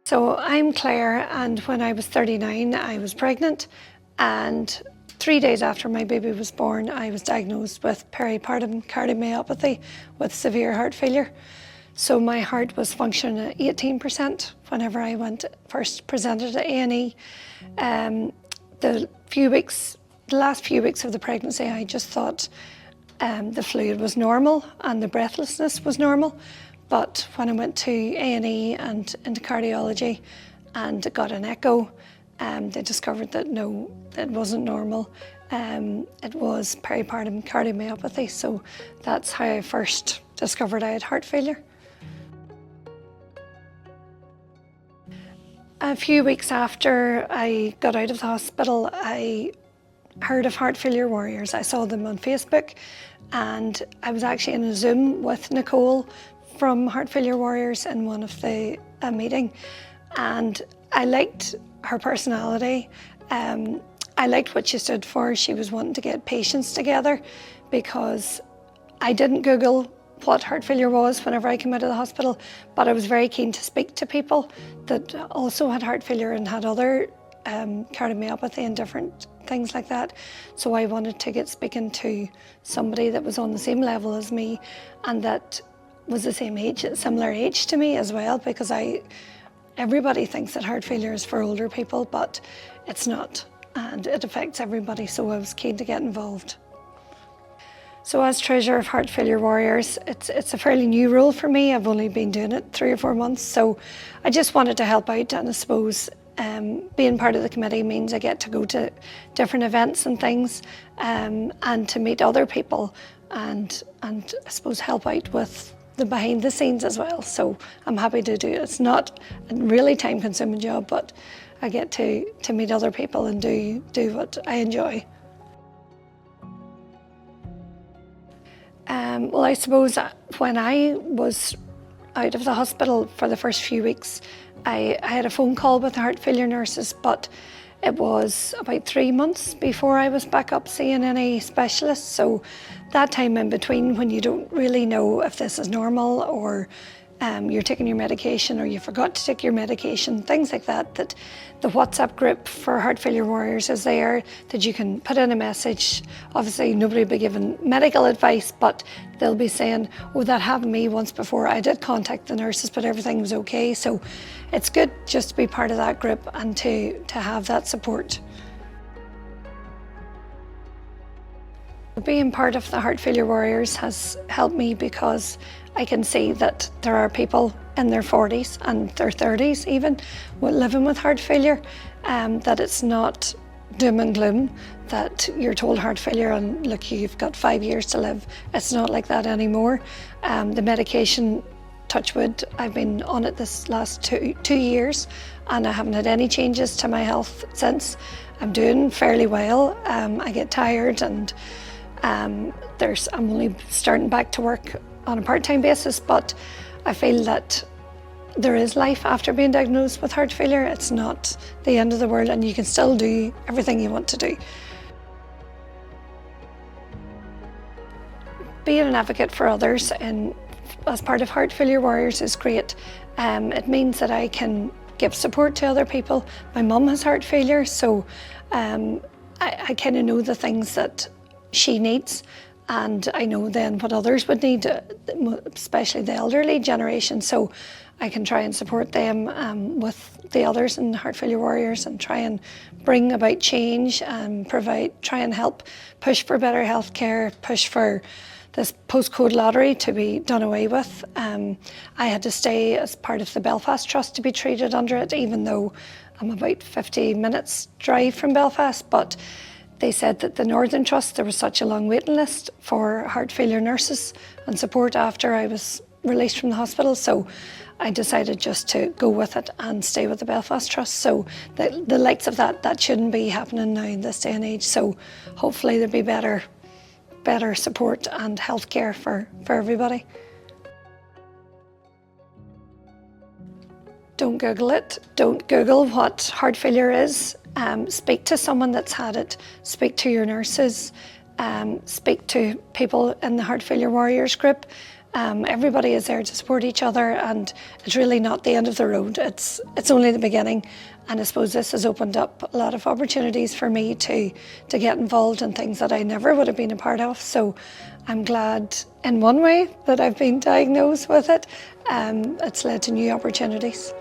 So I'm Claire, and when I was 39, I was pregnant, and 3 days after my baby was born, I was diagnosed with peripartum cardiomyopathy with severe heart failure. So my heart was functioning at 18% whenever I first presented at A&E. The last few weeks of the pregnancy, I just thought the fluid was normal and the breathlessness was normal. But when I went to A&E and into cardiology and got an echo, they discovered that no, it wasn't normal. It was peripartum cardiomyopathy. So that's how I first discovered I had heart failure. A few weeks after I got out of the hospital, I heard of Heart Failure Warriors. I saw them on Facebook, and I was actually in a Zoom with Nicole from Heart Failure Warriors in one of the meeting, and I liked her personality. I liked what she stood for. She was wanting to get patients together, because I didn't Google what heart failure was whenever I came out of the hospital, but I was very keen to speak to people that also had heart failure and had other cardiomyopathy and different things like that. So I wanted to get speaking to somebody that was on the same level as me and that was the same age, similar age to me as well, because everybody thinks that heart failure is for older people, but it's not, and it affects everybody, so I was keen to get involved. So as Treasurer of Heart Failure Warriors, it's a fairly new role for me. I've only been doing it 3 or 4 months, so I just wanted to help out, and I suppose being part of the committee means I get to go to different events and things, and to meet other people, and I suppose help out with the behind the scenes as well. So I'm happy to do it. It's not a really time consuming job, but I get to meet other people and do what I enjoy. Well, I suppose when I was out of the hospital for the first few weeks, I had a phone call with the heart failure nurses, but it was about 3 months before I was back up seeing any specialists. So that time in between, when you don't really know if this is normal or you're taking your medication or you forgot to take your medication, things like that, that the WhatsApp group for Heart Failure Warriors is there, that you can put in a message. Obviously nobody will be giving medical advice, but they'll be saying, oh, that happened to me once before. I did contact the nurses, but everything was okay. So it's good just to be part of that group and to have that support. Being part of the Heart Failure Warriors has helped me because I can see that there are people in their 40s and their 30s even living with heart failure, that it's not doom and gloom, that you're told heart failure and look, you've got 5 years to live. It's not like that anymore. The medication, touch wood, I've been on it this last two years and I haven't had any changes to my health since. I'm doing fairly well. I get tired and I'm only starting back to work on a part-time basis, but I feel that there is life after being diagnosed with heart failure. It's not the end of the world and you can still do everything you want to do. Being an advocate for others and as part of Heart Failure Warriors is great. It means that I can give support to other people. My mum has heart failure, so I kind of know the things that she needs, and I know then what others would need, especially the elderly generation, so I can try and support them with the others in Heart Failure Warriors and try and bring about change and try and help push for better healthcare, push for this postcode lottery to be done away with. I had to stay as part of the Belfast Trust to be treated under it, even though I'm about 50 minutes drive from Belfast, but they said that the Northern Trust, there was such a long waiting list for heart failure nurses and support after I was released from the hospital, so I decided just to go with it and stay with the Belfast Trust. So the likes of that shouldn't be happening now in this day and age, so hopefully there'll be better support and healthcare for everybody. Don't Google it. Don't Google what heart failure is. Speak to someone that's had it. Speak to your nurses. Speak to people in the Heart Failure Warriors group. Everybody is there to support each other, and it's really not the end of the road. It's only the beginning, and I suppose this has opened up a lot of opportunities for me to get involved in things that I never would have been a part of. So I'm glad in one way that I've been diagnosed with it. It's led to new opportunities.